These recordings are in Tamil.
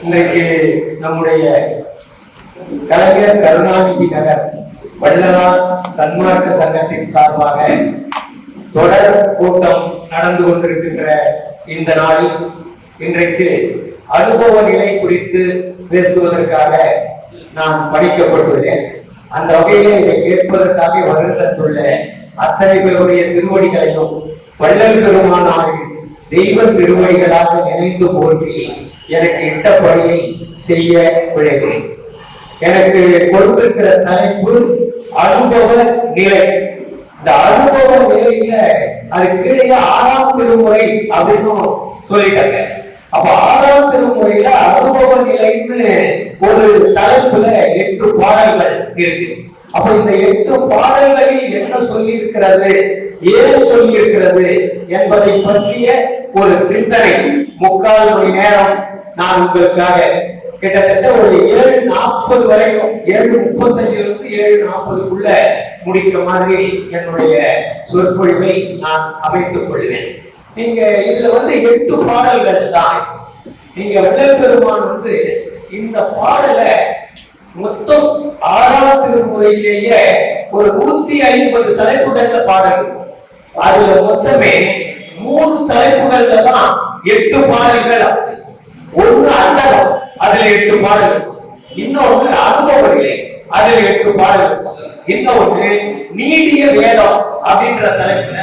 இன்றைக்கு நம்முடைய கலைஞர் கருணாநிதி நகர் வள்ளலார் சன்மார்க்க சங்கத்தின் சார்பாக தொடர் கூட்டம் நடந்து கொண்டிருக்கின்ற இந்த நாளில் இன்றைக்கு அனுபவ நிலை குறித்து பேசுவதற்காக நான் பணிக்கப்பட்டுள்ளேன். அந்த வகையிலே இதை கேட்பதற்காக வருகின்ற அத்தனை பேருடைய திருவடிகளையும் வள்ளல் பெருமானாரின் தெய்வ திருவடிகளாக நினைத்து போற்றி எனக்கு இட்ட பணியை செய்ய விளைகிறேன். எனக்கு கொடுத்திருக்கிற தலைப்பு அனுபவ நிலை. இந்த அனுபவ நிலையில அது கீழே 6ஆம் திருமுறை அப்படின்னு சொல்லிட்டாங்க. அப்ப 6ஆம் திருமுறையில அனுபவ நிலைன்னு ஒரு தலைப்புல 8 பாடல்கள் இருக்கு. அப்ப இந்த 8 பாடல்களில் என்ன சொல்லி இருக்கிறது, ஏன் சொல்லி இருக்கிறது என்பதை பற்றிய ஒரு சிந்தனை 3/4 மணி நேரம் நான் உங்களுக்காக கிட்டத்தட்ட ஒரு 7:40 வரைக்கும் 7:35 7:40 முடிக்கிற மாதிரி என்னுடைய சொற்பொழிவை நான் அமைத்துக் கொள்வேன். நீங்க இதுல 8 பாடல்கள் தான். நீங்க வள்ளல் பெருமான் இந்த பாடலை மொத்தம் 6ஆம் திருமுறையிலேயே ஒரு 150 தலைப்புகள்ல பாடல். அதுல மொத்தமே 3 தலைப்புகள்ல தான் 8 பாடல்கள். ஒண்ணு அண்டகம், அதுல 8 பாடல்கள். இன்னொன்னு அனுபவ நிலை, அதுல 8 பாடல்கள். இன்னொன்னு நீடிய வேதம் அப்படின்ற தலைப்புல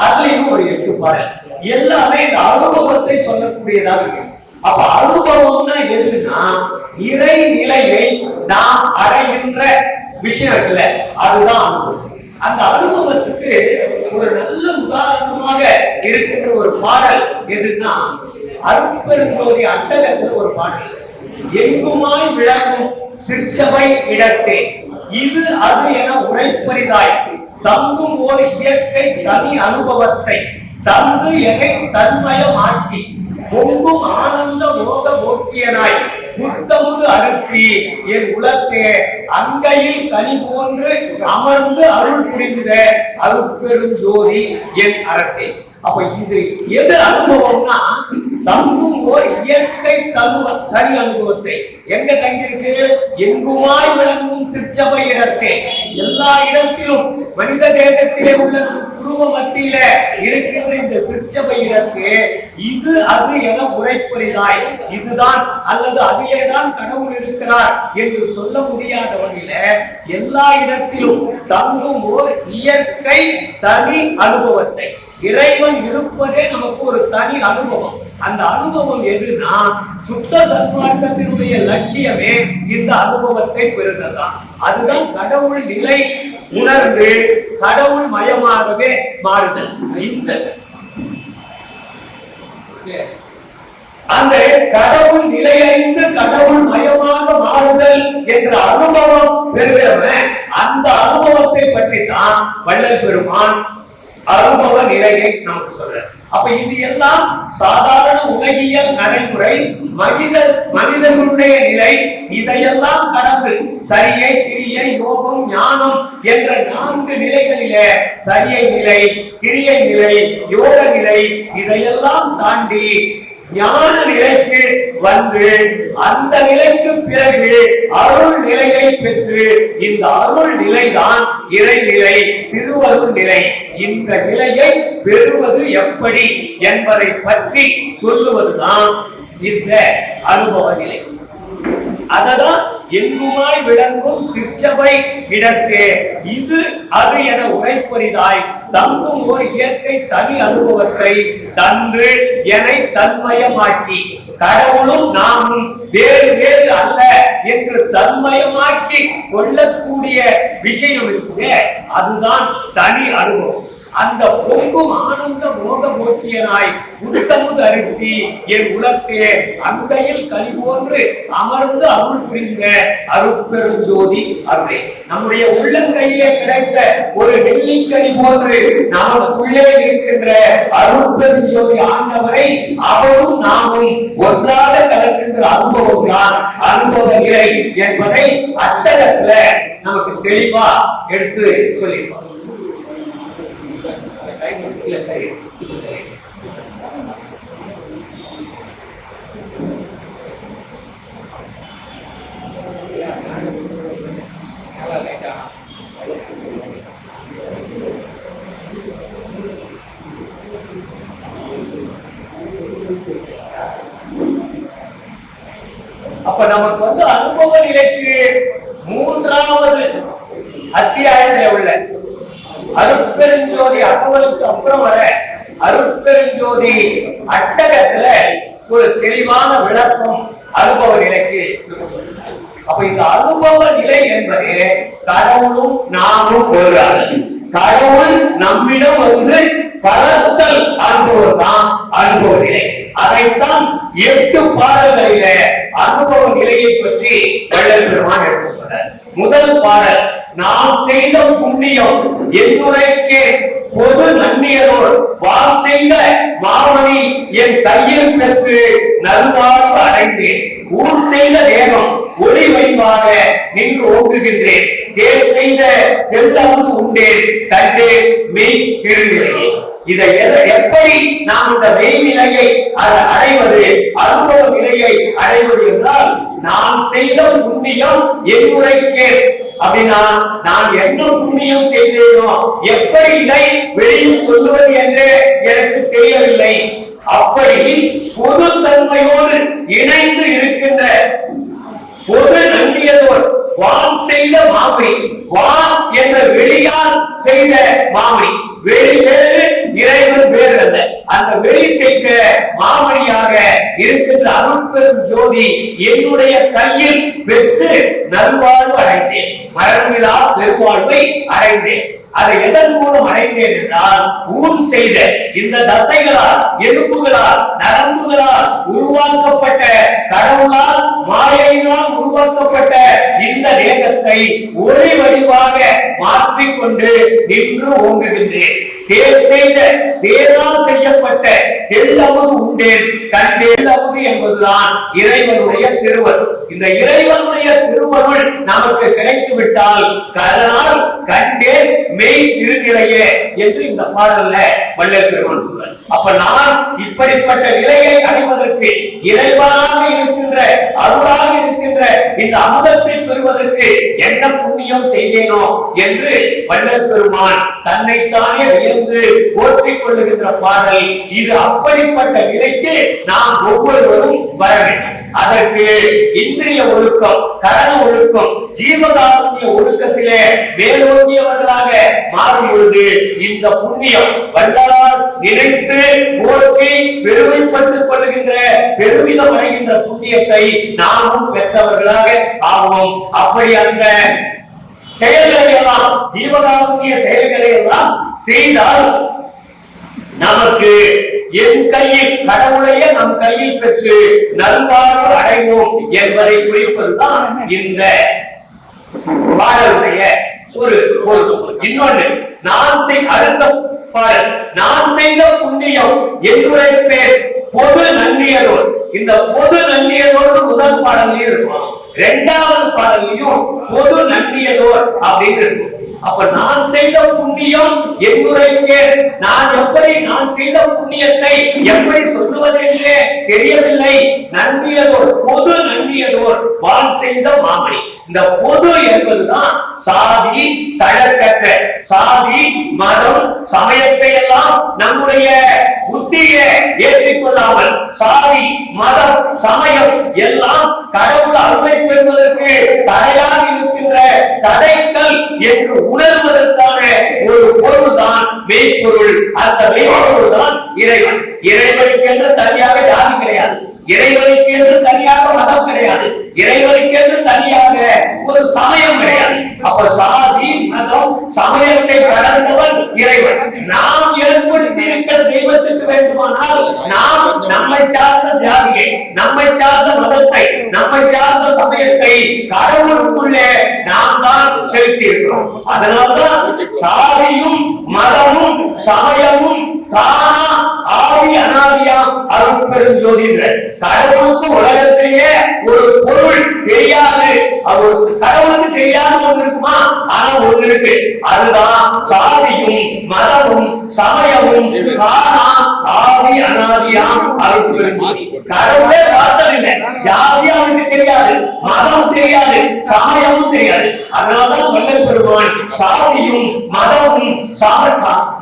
அதுலயும் ஒரு 8 பாடல். எல்லாமே இந்த அனுபவத்தை சொல்லக்கூடியதாக இருக்கு. அப்ப அனுபவம்னா எதுனா இறை நிலையை நாம் அடைகின்ற விஷயம் இல்ல, அதுதான் அனுபவம். அந்த அனுபவத்துக்கு ஒரு நல்ல உதாரணமாக இருக்கின்ற ஒரு பாடல் எதுனா அருட்பெருஞ்சோதி அட்டகத்துல ஒரு பாடல். எங்குமாய் விளக்கும் சிற்சபை இடத்தே இது அது என உரைப்பரிதாய் தங்கும் ஓர் இயற்கை தனி அனுபவத்தை தந்து எனை தன்மயமாக்கி பொங்கும் ஆனந்த மோக போக்கியனாய் புத்தமுது அருத்தி என் உலகே அங்கையில் கனி போன்று அமர்ந்து அருள் புரிந்த அருட்பெருஞ்சோதி என் அரசே. அப்ப இது எது அனுபவம்னா தங்கும் ஓர் இயற்கை தனி அனுபவத்தை. எங்க தங்கியிருக்கு? எங்குமாய் விளங்கும் சிற்சபை இடத்தே. எல்லா இடத்திலும் மனித தேகத்திலே உள்ள குருவ மத்தியில இருக்கின்ற இந்த சிற்சபை இடத்தே இது அது என உரைப்பரிதாய் இதுதான் அல்லது அதிலேதான் கடவுள் இருக்கிறார் என்று சொல்ல முடியாத வகையில எல்லா இடத்திலும் தங்கும் ஓர் இயற்கை தனி அனுபவத்தை. இறைவன் இருப்பதே நமக்கு ஒரு தனி அனுபவம். அந்த அனுபவம் எதுனா சுத்த சன்மார்க்கத்தினுடைய லட்சியமே இந்த அனுபவத்தை பெறுதல்தான். அதுதான் கடவுள் நிலை உணர்ந்து கடவுள் மயமாகவே மாறுதல். இந்த அந்த கடவுள் நிலையறிந்து கடவுள் மயமாக மாறுதல் என்ற அனுபவம் பெறுகிறவன் அந்த அனுபவத்தை பற்றி தான் வள்ளல் பெருமான் அனுபவ நிலையை நமக்கு சொல்ற. அப்ப இது எல்லாம் சாதாரண உலகியல் நடைமுறை, மனிதர்களுடைய நிலை. இதையெல்லாம் கடந்து சரியை, கிரியை, யோகம், ஞானம் என்ற 4 நிலைகளிலே சரியை நிலை, கிரியை நிலை, யோக நிலை இதையெல்லாம் தாண்டி ஞான நிலைக்கு வந்து அந்த நிலைக்கு பிறகு அருள் நிலையை பெற்று இந்த அருள் நிலைதான் இறைநிலை, திருவருள் நிலை. இந்த நிலையை பெறுவது எப்படி என்பதை பற்றி சொல்லுவதுதான் இந்த அனுபவ நிலை. அததான் எங்குமாய் விளங்கும் சிற்சபை இடத்தே இது அது என உரைப்பரிதாய் தங்கும் ஒரு இயற்கை தனி அனுபவத்தை தந்து என்னை தன்மயமாக்கி கடவுளும் நாமும் வேறு வேறு அல்ல என்று தன்மயமாக்கி கொள்ளக்கூடிய விஷயம் இருக்குதே அதுதான் தனி அனுபவம். அந்த பொங்கும் ஆனந்த மோக போக்கியனாய் புத்தமுது அருத்தி என் உலகே அங்கையில் கனி போன்று அமர்ந்து அருள் புரிந்த அருட்பெருஞ்சோதி அருளே. நம்முடைய உள்ளங்கையிலே கிடைத்த ஒரு வெள்ளிக்கனி போன்று நமக்குள்ளே இருக்கின்ற அருட்பெருஞ்சோதி ஆண்டவரை அவரும் நாமும் ஒன்றாக கலக்கின்ற அனுபவம் தான் அனுபவ நிலை என்பதை அட்டகத்துல நமக்கு தெளிவா எடுத்து சொல்லியிருப்பார். அப்ப நமக்கு அனுபவ நிலைக்கு மூன்றாவது அத்தியாயத்தில் உள்ள அருட்பெருஞ்சோதி அகவலுக்கு அப்புறம் வர அருட்பெருஞ்சோதி அட்டகத்துல ஒரு தெளிவான விளக்கம் அனுபவ நிலைக்கு. அப்ப இந்த அனுபவ நிலை என்பது கடவுளும் நாமும் ஒருவர்கள். கடவுள் நம்மிடம் பலத்தல் அனுபவம் தான் அனுபவ நிலை. அதைத்தான் 8 பாடல்களில அனுபவ நிலையை பற்றி வள்ளல் பெருமான் எடுத்து சொன்னார். முதல் பாடல், நாம் செய்த புண்ணியம் என்னுரைக்கு பொது நன்னியதோர் வாம் செய்த மாமணி என் கையில் பெற்று நல்வாழ்வு அடைந்தேன். ஊன் செய்த தேகம் ஒளி வடிவாக நின்று ஓங்குகின்றேன். தேர் செய்த தெல்லமுது உண்டேன் கண்டேன் மெய் திருநிலையே. இதை எப்படி நாம் இந்த மெய்நிலையை அடைவது, அனுபவ நிலையை அடைவது என்றால், நான் செய்த புண்ணியம் என்னுரைக்கே. அப்படின்னா நான் என்ன புண்ணியம் செய்தேனோ எப்படி இதை வெளியில் சொல்லுவது என்று எனக்கு தெரியவில்லை. அப்படி பொது தன்மையோடு இணைந்து இருக்கின்ற பொது நன்றியதோர் வான் செய்த மாமணி, வான் என்ற வெளியால் செய்த மாமணி, வெளி வேறு இறைவன் வேறு அல்ல, அந்த வெளி செய்த மாமணியாக இருக்கின்ற அருட்பெரும் ஜோதி என்னுடைய கையில் பெற்று நல்வாழ்வு அடைந்தேன், மரணமில்லா பெருவாழ்வை அடைந்தேன். அதை எதன் மூலம் அடைந்தேன் என்றால், ஊன் செய்த இந்த தசைகளால் எலும்புகளால் நரம்புகளால் உருவாக்கப்பட்ட கடவுளால் மாயையினால் உருவாக்கப்பட்ட இந்த தேகத்தை ஒளி வடிவாக மாற்றிக்கொண்டு நின்று ஓங்குகின்றேன். தேர் செய்த தேரால் செய்யப்பட்ட தெல்லமுது உண்டேன் கண்டேன். அமுது என்பதுதான் இறைவனுடைய திருவருள். இந்த இறைவனுடைய திருவருள் நமக்கு கிடைத்து விட்டால் அதனால் கண்டேன் மெய் திருநிலையே என்று இந்த பாடல்ல வள்ளல் பெருமான் சொல்றார். அப்ப நான் இப்படிப்பட்ட நிலையை அடைவதற்கு, இறைவனாக இருக்கின்ற அருளாக இருக்கின்ற இந்த அமுதத்தை பெறுவதற்கு என்ன புண்ணியம் செய்தேனோ என்று வள்ளல் பெருமான் தன்னைத்தானே வியந்து போற்றிக் கொள்ளுகின்ற பாடல் இது. அப்படிப்பட்ட நிலைக்கு நாம் ஒவ்வொருவரும் வர வேண்டும். அதற்கு இந்திரிய ஒழுக்கம், கரண ஒழுக்கம், ஜீவகாருண்ய ஒழுக்கத்திலே மேலோங்கியவர்களாக மாறும் பொழுது இந்த புண்ணியம் வள்ளலார் நினைத்து போற்றி பெருமைப்பட்டுக் கொள்கின்ற பெருமிதம் அடைகின்ற புண்ணியத்தை நாமும் பெற்றவர்களாக ஆவோம். அப்படி அந்த செயல்களை எல்லாம், ஜீவகாருண்ய செயல்களை எல்லாம் செய்தால் நமக்கு என் கையில் கடவுளையே நம் கையில் பெற்று நல்வாழ்வு அடைவோம் என்பதை குறிப்பதுதான் இந்த பாடலுடைய ஒரு பொருள். இன்னொன்று, அடுத்த பாடல், நான் செய்த புண்ணியம் என்னுடைய பேர் பொது நன்னியதோர். இந்த பொது நன்னியதோடு முதல் பாடலையும் இருக்கும், 2வது பாடலையும் பொது நன்னியதோர் அப்படின்னு இருக்கும். அப்ப நான் செய்த புண்ணியம் என்னுரைக்கே. நான் செய்த புண்ணியத்தை எப்படி சொல்லுவது என்றே தெரியவில்லை. நன்னியதோர், பொது நன்னியதோர் வான் செய்த மாமணி. இந்த பொது என்பதுதான் சாதி சடற்கற்ற சாதி மதம் சமயத்தை எல்லாம் நம்முடைய புத்தியை ஏற்றிக்கொள்ளாமல் சாதி மதம் சமயம் எல்லாம் கடவுள் அருளை பெறுவதற்கு தடையாக இருக்கின்ற தடைகள் என்று உணர்வதற்கான ஒரு பொருள் தான் மெய்ப்பொருள். அந்த மெய்ப்பொருள் தான் இறைவன். இறைவனுக்கு என்று தனியாக ஜாதி கிடையாது, இறைவனுக்கு என்று தனியாக மதம் கிடையாது, இறைவனுக்கு என்று தனியாக ஒரு சமயம் கிடையாது. அப்ப சாதி மதம் சமயத்தை கடந்தவன் இறைவன். நாம் ஏற்படுத்தி இருக்கிற தெய்வத்துக்கு வேண்டுமானால் நாம் நம்மை சார்ந்த ஜாதியை, நம்மை சார்ந்த மதத்தை, நம்மை சார்ந்த சமயத்தை கடவுளுக்குள்ளே நாம் தான் செலுத்தி இருக்கிறோம். அதனால்தான் சாதியும் மதமும் சமயமும் தானா ஆதி அனாதியாம் அருட்பெருஞ்சோதி. கடவுளுக்கு உலகத்திலேயே ஒரு பொருள் தெரியாது, கடவுளுக்கு தெரியாத ஒன்று இருக்குமா? ஆனா ஒன்று இருக்கு, அதுதான் சாதியும் மதமும் சமயமும் காணா ஆதி அனாதியாம் அருட்பெருஞ்சோதி. கடவுளே பார்த்ததில்லை, ஜாதி அவனுக்கு தெரியாது, மதம் தெரியாது, சமயமும் தெரியாது. அதனாலதான் வள்ளல் பெருமான் சாதியும் மதமும்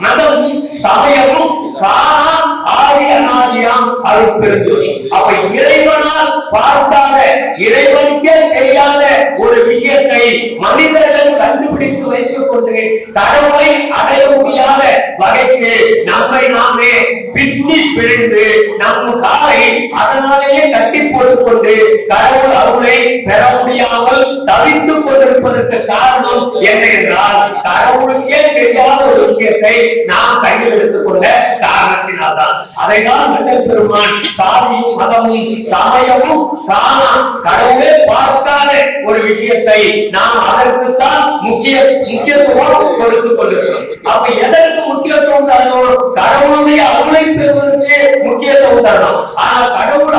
மதமும் சமயமும் காணா ஆதி அனாதியாம் அருட்பெருஞ்சோதி. அப்ப இறைவனால் பார்க்காத, இறைவனுக்கே தெரியாத ஒரு விஷயத்தை மனிதர்கள் கண்டுபிடித்து வைத்துக் கொண்டு கடவுளை அடைய முடியாத வகைக்கு நம்மை நாமே பின்னி பிழிந்து நம் காலை அதனாலேயே கட்டி போட்டுக் கொண்டு கடவுள் அருளை பெற முடியாமல் தவித்துக் கொண்டிருப்பதற்கு காரணம் என்ன என்றால், கடவுளுக்கே தெரியாத ஒரு விஷயத்தை நாம் கையில் எடுத்துக் கொண்ட காரணத்தினால்தான். அதைதான் வள்ளல் பெருமான் சாதியும் மதமும் சமயமும் காணா, கடவுளே பார்க்காத ஒரு விஷயத்தை நாம் அதற்குத்தான் முக்கியத்துவம் கொடுத்துக் கொண்டிருக்கிறோம். அப்ப எதற்கு முக்கியத்துவம் தரணும்? கடவுளுடைய அருளை பெறுவதற்கு முக்கியத்துவம் தரணும். ஆனால் கடவுள்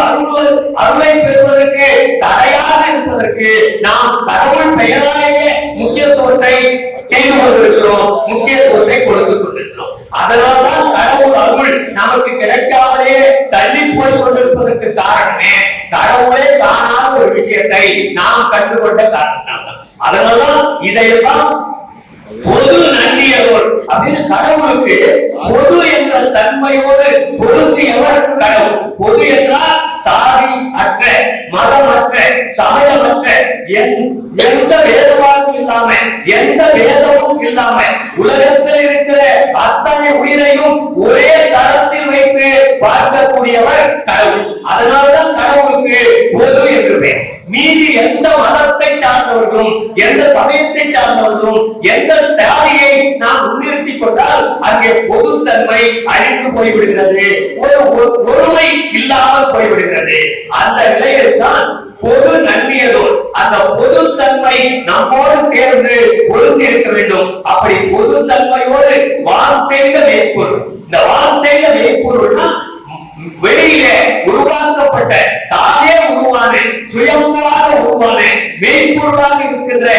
அருளை பெறுவதற்கு தடையாக இருப்பதற்கு நாம் கடவுள் பெயராலேயே முக்கியத்துவத்தை செய்து கொண்டிருக்கிறோம், முக்கியத்துவத்தை கொடுத்துக் கொண்டிருக்கிறோம். அதனால்தான் கடவுள் அருள் நமக்கு கிடைக்காமலே தள்ளி போய் கொண்டிருப்பதற்கு காரணமே கடவுளே காணாத ஒரு விஷயத்தை நாம் கண்டுகொண்ட காரணம். அதனால்தான் இதையெல்லாம் பொது நன்றியவர் அப்படின்னு கடவுளுக்கு பொது என்ற தன்மையோடு பொருந்தியவர் கடவுள். பொது என்றால் சாதி அற்ற, மதமற்ற, சமயமற்ற, எந்த வேறுபாடும் இல்லாம, எந்த வேதமும் இல்லாம உலகத்தில் இருக்கிற அத்தனை உயிரையும் ஒரே தரத்தில் வைத்து பார்க்கக்கூடியவர் கடவுள். அதனால்தான் கடவுளுக்கு பொது என்று பெயர். மீதி எந்த மதத்தை சார்ந்தவர்களும், எந்த சமயத்தை சார்ந்தவர்களும், எந்த சாதியை நாம் முன்னிறுத்திக் கொண்டால் அங்கே பொதுத்தன்மை அழிந்து போய்விடுகிறது, ஒருமை இல்லாமல் போய்விடுகிறது. அந்த நிலையில் தான் பொது நன்றியதோர் அந்த பொதுத்தன்மை நம்மோடு சேர்ந்து பொருந்தி இருக்க வேண்டும். அப்படி பொதுத்தன்மையோடு வான் செய்த மெய்ப்பொருள். இந்த வான் செய்த மெய்ப்பொருள்னா வெளியிலே உருவாக்கப்பட்ட, தானே உருவான, சுயம்புவாக உருவான மெய்ப்பொருளாக இருக்கின்ற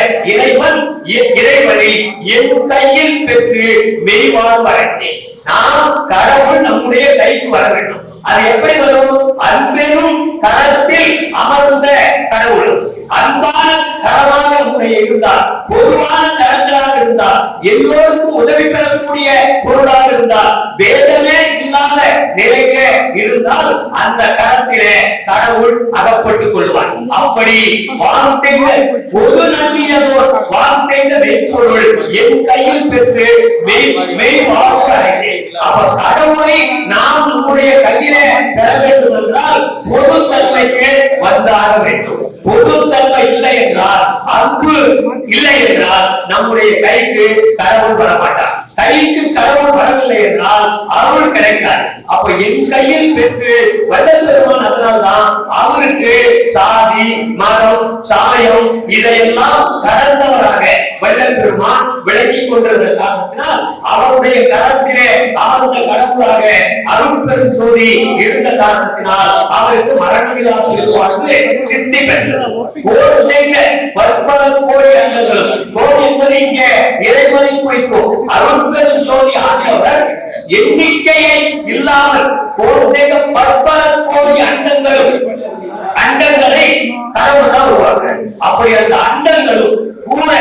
இறைவனை என் கையில் பெற்று மெய்வாழ் வளர்த்தேன். நாம் கடவுள் நம்முடைய கைக்கு வர வேண்டும். அது எப்படி வரும்? அன்பெனும் கரத்தில் அமர்ந்த கடவுள். அன்பான கரமாக நம்முடைய இருந்தால், பொதுவான கரங்களாக இருந்தால், எல்லோருக்கும் உதவி பெறக்கூடிய பொருளாக இருந்தால், வேதமே இல்லாத நிலையிலே இருந்தால் அந்த கரத்திலே கடவுள் அகப்பட்டுக் கொள்வார். அப்படி வான் செய்த பொது நன்றியதோர் வான் செய்த மெய்ப்பொருள் என் கையில் பெற்று மெய் வாழ்வு அடைந்தேன். அப்ப கடவுளை நாம் நம்முடைய கையிலே பெற வேண்டும் என்றால் பொதுத்தன்மைக்கு வந்தாக வேண்டும். பொதுத்தன்மை இல்லை என்றால், அன்பு இல்லை என்றால் நம்முடைய கைக்கு கடவுள் வரமாட்டார். கைக்கு கடவுள் வரவில்லை என்றால் அருள் கிடைக்காது. அப்ப என் கையில் பெற்று வள்ளல் பெருமான் அதனால்தான் அவருக்கு சாதி, மதம், சமயம் இதையெல்லாம் கடந்தவராக வள்ளல் பெருமான் விளங்கிக் கொண்டிருந்த காரணத்தினால் அவருடைய கரத்திலே அமர்ந்த கடவுளாக அருள் பெருஞ்சோதி இருந்த காரணத்தினால் அவருக்கு மரணமில்லா திருவாழ்வு சித்தி பெற்றது. கோடு செய்த பற்பல கோடி அண்டங்களும், கோடி என்பது இங்கே இறைவனை குறிக்கும். அருள் பெருஞ்சோதி ஆண்டவர் எண்ணிக்கையை இல்லாமல் கோடு செய்த பற்பல கோடி அண்டங்களை கடவுள் தான் உருவாக்குறார். அப்படி அந்த அண்டங்களும் கூட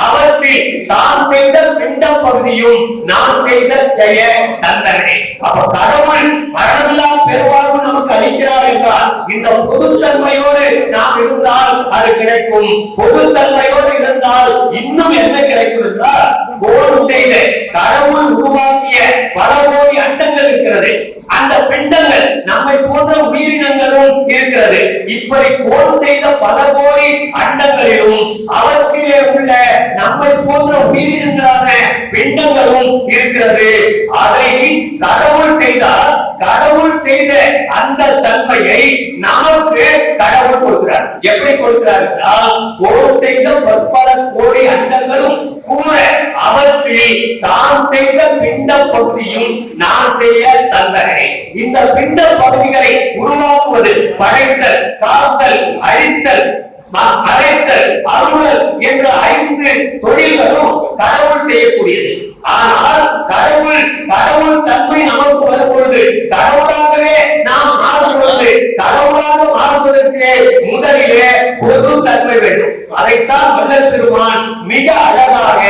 அவற்றில் தான் செய்த பிண்டம் பகுதியும் நான் செய்த செய்ய தந்தனே. அப்ப கடவுள் மரணமில்லா பெருவாழ்வு நமக்கு அளிக்கிறார் என்றால் இந்த பொதுத்தன்மையோடு நாம் இருந்தால் அது கிடைக்கும். பொதுத்தன்மையோடு இருந்தால் இன்னும் என்ன கிடைக்கும் என்றால், கோடு செய்த கடவுள் உருவாக்கிய பல கோடி அண்டங்கள் இருக்கிறது. அந்த பிண்டங்கள் நம்மை போன்ற உயிரினங்களும் இருக்கிறது. இப்படி கோடு செய்த பல கோடி அண்டங்களிலும் அவற்றிலே உள்ள நம்மை போன்ற உயிரினங்களான பிண்டங்களும் இருக்கிறது. அதை கடவுள் செய்தால், கடவுள் செய்த அந்த தன்மையை நமக்கு கடவுள் கொடுக்கிறார். எப்படி கொடுக்கிறார் என்றால், கோடு செய்த பற்பல கோடி அண்டங்களும் கூட அவற்றில் தான் செய்த பிண்ட பகுதியும் நான் செய்ய தந்தனே. இந்த பிண்ட பகுதிகளை உருவாக்குவது, படைத்தல், காத்தல், அழித்தல், அழைத்தல், அருளல் என்ற 5 தொழில்களும் கடவுள் செய்யக்கூடியது. ஆனால் கடவுள் தன்மை நமக்கு வரும்பொழுது கடவுளாகவே நாம் மாறும் பொழுது கடவுளாக மாறுவதற்கு முதலிலே பொது தன்மை வேண்டும். அதைத்தான் வள்ளல் பெருமான் மிக அழகாக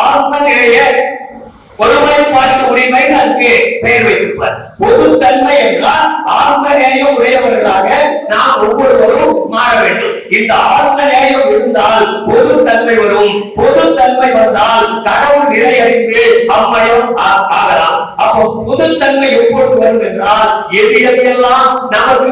ஆன்ம நிலைய ஒருமைப்பாட்டு உரிமை அதற்கு பெயர் வைத்திருப்பார். பொதுத்தன்மை என்றால் ஆன்ம நேயம் உடையவர்களாக நாம் ஒவ்வொருவரும் மாற வேண்டும். இந்த ஆன்ம நேயம் இருந்தால் பொதுத்தன்மை வரும். பொதுத்தன்மை வந்தால் கடவுள் நிலை அறிந்து அம்மயம் ஆகலாம். அப்போ பொதுத்தன்மை எப்பொழுது வரும் என்றால் எது எதையெல்லாம் நமக்கு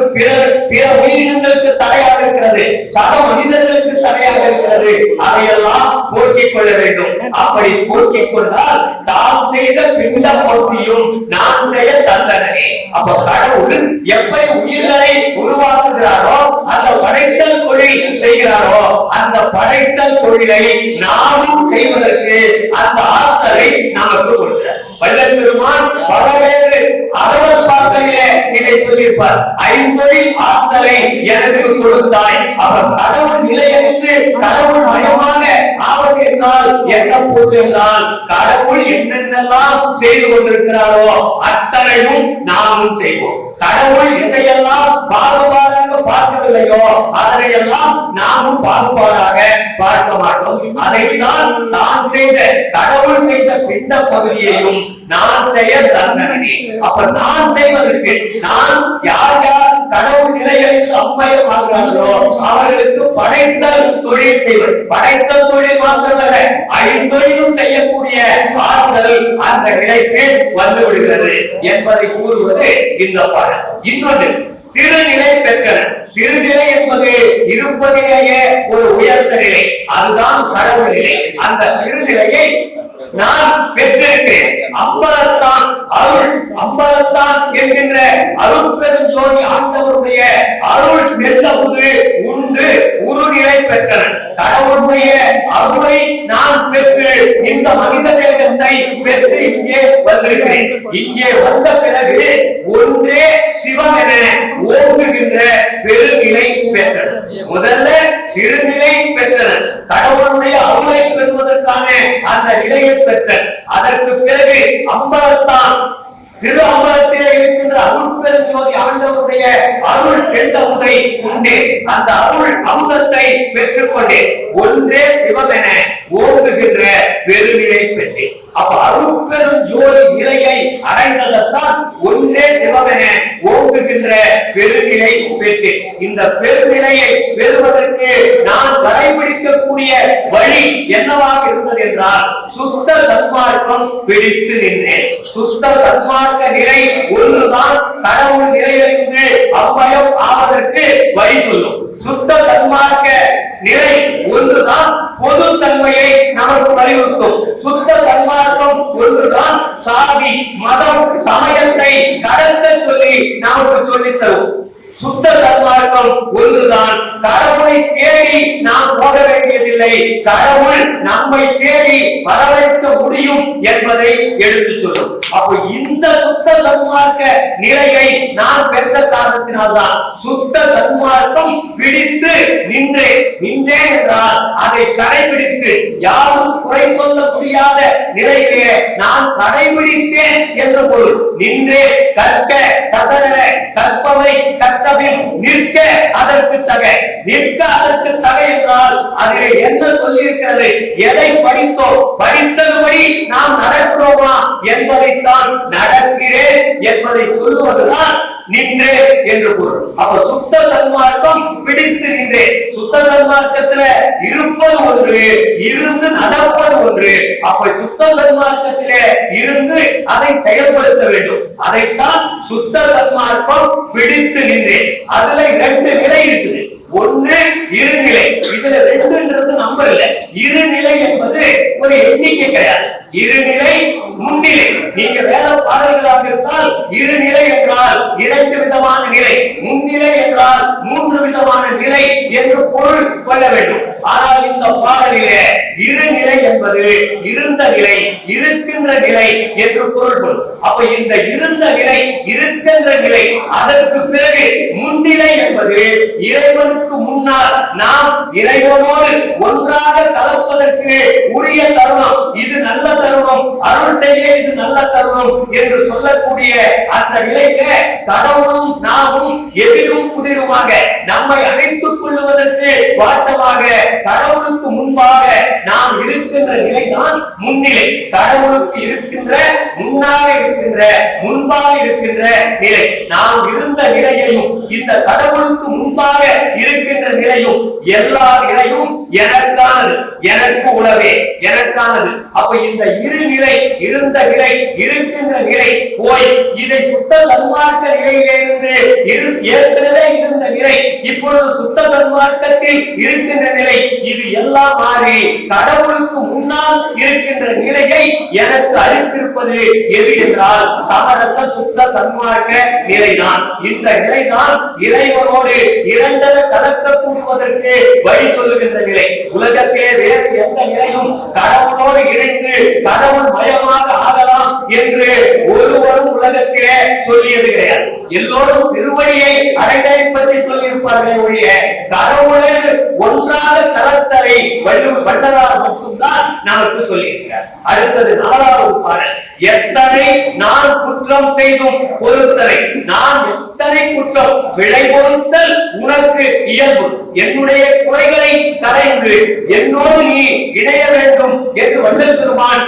பிற உயிரினங்களுக்கு தடையாக இருக்கிறது, சக மனிதர்களுக்கு தடையாக இருக்கிறது, அதையெல்லாம் போக்கிக் கொள்ள வேண்டும். அப்படி போக்கிக் கொண்டால் தாம் செய்த பிண்ட பகுதியும் நான் செய்ய தந்தனே. அப்ப கடவுள் எப்படி உயிர்களை உருவாக்குகிறாரோ அந்த படைத்தல் தொழில் செய்கிறாரோ அந்த படைத்தல் தொழிலை நாமும் செய்வதற்கு அந்த ஆற்றலை நமக்கு கொடுக்கிறார். வள்ளல் பெருமான் பலவேறு அறவல் பாக்களிலே இதை சொல்லியிருப்பார். ஐந்தொழில் ஆற்றலை எனக்கு கொடுத்தாய். அவர் கடவுள் நிலையறிந்து கடவுள் மயமாக ஆவது என்றால் என்ன பொருள் என்றால் கடவுள் என்னென்னலாம் செய்து கொண்டிருக்கிறாரோ அத்தனையும் நாமும் செய்வோம். கடவுள் எதையெல்லாம் பாகுபாடாக பார்க்கவில்லையோ அதனையெல்லாம் நாமும் பாகுபாடாக பார்க்க மாட்டோம். அதைத்தான் நான் செய்த கடவுள் செய்த பிண்ட பகுதியையும் நான் செய்ய தந்தனே. அப்ப நான் செய்வதற்கு நான் யார் யார் கடவுள் நிலையில் அம்மயம் ஆகிறார்களோ அவர்களுக்கு படைத்தல் தொழில் செய்வது. படைத்தல் தொழில் மாத்திரமல்ல ஐந்தொழிலும் செய்யக்கூடிய ஆற்றல் அந்த நிலைக்கு வந்து விடுகிறது என்பதை கூறுவது இந்த பாடல். இன்னொன்று திருநிலை பெற்றனர். திருநிலை என்பது இருப்பதிலேயே ஒரு உயர்ந்த நிலை, அதுதான் கடவுள் நிலை. அந்த திருநிலையை நான் பெற்றிருக்கிறேன். அம்பலத்தான் அருள், அம்பலத்தான் என்கின்ற அருள் பெருஞ்சோதி ஆண்டவருடைய அருள் மெல்லமுது உண்டு உருநிலை பெற்றனர். கடவுளுடைய அருளை நான் பெற்று இந்த மனித தேகத்தை பெற்று இங்கே வந்திருக்கிறேன். இங்கே வந்த பிறகு ஒன்றே சிவம் என ஓங்குகின்ற பெருநிலை பெற்றனர். முதல்ல திருநிலை பெற்றனர். கடவுளுடைய அருளை பெறுவதற்கான அந்த நிலையை பெற்றனர். அதற்கு பிறகு அம்பலத்தான் திரு அம்பலத்திலே இருக்கின்ற அருள் பெருஞ்சோதி ஆண்டவருடைய அருள் பெருந்தமுதை உண்டு. அந்த அருள் அமுதத்தை பெற்றுக் கொண்டேன். ஒன்றே சிவமென ஓங்குகின்ற பெருநிலை பெற்றேன். அப்ப அருள் பெருஞ்சோதி நிலையை அடைந்ததான் ஒன்றே சிவமென ஓங்குகின்ற பெருநிலை பெற்றேன். இந்த பெருநிலையை பெறுவதற்கு நான் கடைபிடிக்கக்கூடிய வழி என்னவாக இருந்தது என்றால் சுத்த சன்மார்க்கம் பிடித்து நின்றேன். சுத்த சன்மார்க்க நிலை ஒன்றுதான் கடவுள் நிலையிலிருந்து அம்மயம் ஆவதற்கு வழி சொல்லும். சுத்த சன்மார்க்க நிலை ஒன்றுதான் பொது தன்மையை நமக்கு வலியுறுத்தும். சுத்த சன்மார்க்கம் ஒன்றுதான் சாதி மதம் சமயத்தை கடத்த சொல்லி நமக்கு சொல்லித் தரும். சுத்த சன்மார்க்கம் ஒன்றுதான் கடவுளை தேடி நாம் போக வேண்டியதில்லை, கடவுள் நம்மை தேடி வரவைக்க முடியும் என்பதை எடுத்து சொல்லும். அப்போ இந்த சுத்த சன்மார்க்க நிலையை நான் பெற்ற காரணத்தினால்தான் சுத்த சன்மார்க்கம் பிடித்து நின்றேன். நின்றேன் என்றால் அதை கடைபிடித்து யாரும் குறை சொல்ல முடியாத நிலையிலே நான் கடைபிடித்தேன் என்ற பொருள். நின்றே கற்க கசடர கற்பவை கற்றபின் நிற்க அதற்கு தகை. நிற்க அதற்கு தகை என்றால் அதிலே என்ன சொல்லி இருக்கிறது? எதை படித்தோம், படித்ததுபடி நாம் நடக்கிறோமா என்பதைத்தான் நடக்கிறேன் என்பதை சொல்லுவதுதான் நின்றே என்று பொருள். அப்ப சுத்த சன்மார்க்கம் பிடித்து நின்றேன். சுத்த சன்மார்க்கத்துல இருப்பது ஒன்று, இருந்து நடப்பது ஒன்று. அப்ப சுத்த சன்மார்க்கத்திலே இருந்து அதை செயல்படுத்த வேண்டும். அதைத்தான் சுத்த சன்மார்க்கம் பிடித்து நின்றேன். அதுல ரெண்டு நிலை இருக்குது. ஒன்று இருநிலை. இதுல ரெண்டுன்றது நம்பர் இல்ல. இருநிலை என்பது ஒரு எண்ணிக்கை கிடையாது. இருநிலை முன்னிலை. நீங்க வேற பாடல்களாக இருந்தால் இருநிலை என்றால் இரண்டு விதமான நிலை, முன்னிலை என்றால் மூன்று விதமான நிலை என்று பொருள் கொள்ள வேண்டும். ஆனால் இந்த பாடலிலே இருநிலை என்பது இருந்த நிலை, இருக்கின்ற நிலை என்று பொருள் கொள்ளும். அப்ப இந்த இருந்த நிலை, இருக்கின்ற நிலை, அதற்கு பிறகு முன்னிலை என்பது இறைவனுக்கு முன்னால் நாம் இறைவனோடு ஒன்றாக கலப்பதற்கு உரிய தருணம். இது நல்ல தருணம், அருள் செய்ய இது நல்ல தருணம் என்று சொல்லக்கூடிய அந்த நிலையில கடவுளும் நாமும் எதிரும் புதிருமாக நம்மை அழைத்துக் கொள்வதற்கு வாட்டமாக கடவுளுக்கு முன்பாக நாம் இருக்கின்ற நிலைதான் முன்னிலை. கடவுளுக்கு இருக்கின்ற முன்னாக இருக்கின்ற முன்பாக இருக்கின்ற நிலை. நாம் இருந்த நிலையையும் இந்த கடவுளுக்கு முன்பாக இருக்கின்ற நிலையும் எல்லா நிலையும் எனக்கானது, எனக்கு உலவே எனக்கானது. அப்ப இந்த இரு நிலை, இருந்த நிலை, இருக்கின்ற நிலை போய் இதை சுத்த சன்மார்க்க நிலையிலிருந்து ஏற்கனவே இருந்த நிலை இப்பொழுது சுத்த சன்மார்க்கத்தில் இருக்கின்ற நிலை, இது எல்லாம் மாறி கடவுளுக்கு முன்னால் இருக்கின்ற நிலையை எனக்கு அளித்திருப்பது எது என்றால் சமரச சுத்த சன்மார்க்க நிலைதான். இந்த நிலைதான் இறைவனோடு இரண்டர கலக்கக்கூடுவதற்கு வழி சொல்லுகின்ற நிலை. உலகத்திலே வேறு எந்த நிலையும் கடவுளோடு இணைந்து கடவுள் மயமாக ஆகலாம் என்று ஒருவரும் உலகத்திலே சொல்லியது கிடையாது. எல்லோரும் திருவடியை அடைதலை பற்றி சொல்லியிருப்பார்களே ஒழிய கடவுளோடு ஒன்றாக கலத்தலை வள்ளலார் மட்டும்தான் நமக்கு சொல்லியிருக்கிறார். அடுத்தது 4வது பாடல். எத்தனை நான் குற்றம் செய்தும் பொறுத்தலை, நான் எத்தனை குற்றம் விளை பொறுத்தல் உனக்கு இயல்பு, என்னுடைய குறைகளை களைந்து என்னோடு நீ இணைய வேண்டும் என்று வள்ளல் பெருமான்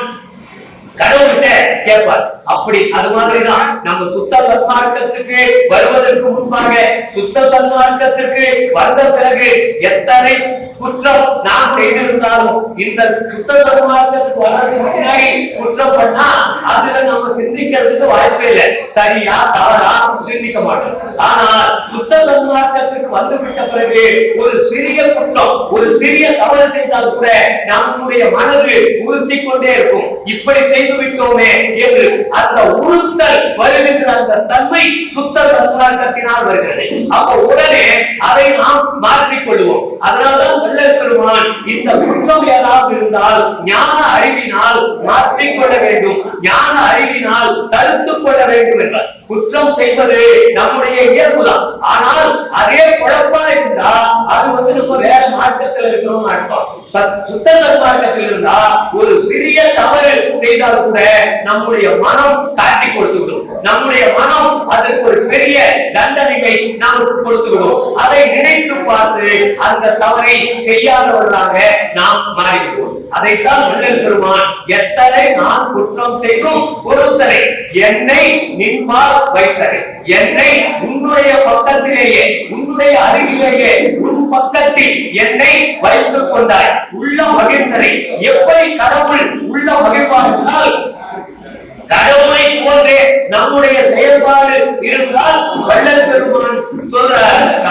கடவுள்கிட்ட கேட்பார். அப்படி அது மாதிரிதான் நம்ம சுத்த சன்மார்க்கத்துக்கு வருவதற்கு முன்பாக சுத்த சன்மார்க்கத்திற்கு வந்த பிறகு எத்தனை குற்றம் நாம் செய்திருந்தாலும் இந்த சுத்த சன்மார்க்கத்துக்கு வர்றதுக்கு முன்னாடி குற்றம் பண்ணா அதுல நம்ம சிந்திக்கிறதுக்கு வாய்ப்பே இல்லை. சரியா தவறா சிந்திக்க மாட்டோம். ஆனால் சுத்த சன்மார்க்கத்துக்கு வந்துவிட்ட பிறகு ஒரு சிறிய குற்றம், ஒரு சிறிய தவறு செய்தால் கூட நம்முடைய மனது உறுத்தி கொண்டே இருக்கும். இப்படி செய்து விட்டோமே என்று அந்த உறுத்தல் வருகின்ற அந்த தன்மை சுத்த சன்மார்க்கத்தினால் வருகிறது. அப்ப உடனே அதை நாம் மாற்றிக் கொள்வோம். அதனால்தான் வள்ளல் பெருமான் இந்த குற்றம் ஏதாவது இருந்தால் ஞான அறிவினால் மாற்றிக்கொள்ள வேண்டும், ஞான அறிவினால் தடுத்துக் கொள்ள வேண்டும் என்றார். குற்றம் செய்வது நம்முடைய இயல்புதான். ஆனால் அதே குழப்பா இருந்தா அது நம்ம வேற மார்க்கத்தில் இருக்கிறோம் அர்த்தம். சுத்த சன்மார்க்கத்தில் இருந்தா ஒரு சிறிய தவறு செய்தால் கூட நம்முடைய மனம் காட்டி கொடுத்து விடும். நம்முடைய மனம் அதற்கு ஒரு பெரிய தண்டனையை நமக்கு கொடுத்து விடும். அதை நினைத்து பார்த்து அந்த தவறை செய்யாதவர்களாக நாம் மாறிவிடுவோம். அதைத்தான் வள்ளல் பெருமான் எத்தனை நான் குற்றம் செய்தும் பொறுத்தலை, என்னை நின்பால் வைத்தலை, என்னை உன்னுடைய பக்கத்திலேயே உன்னுடைய அருகிலேயே உன் பக்கத்தில் என்னை வைத்துக் கொண்டாய், உள்ள மகிழ்ந்தனை. எப்படி கடவுள் உள்ள மகிழ்வார் என்றால் கடவுளை போன்றே நம்முடைய செயல்பாடு இருந்தால் வள்ளல் பெருமான் சொல்றார்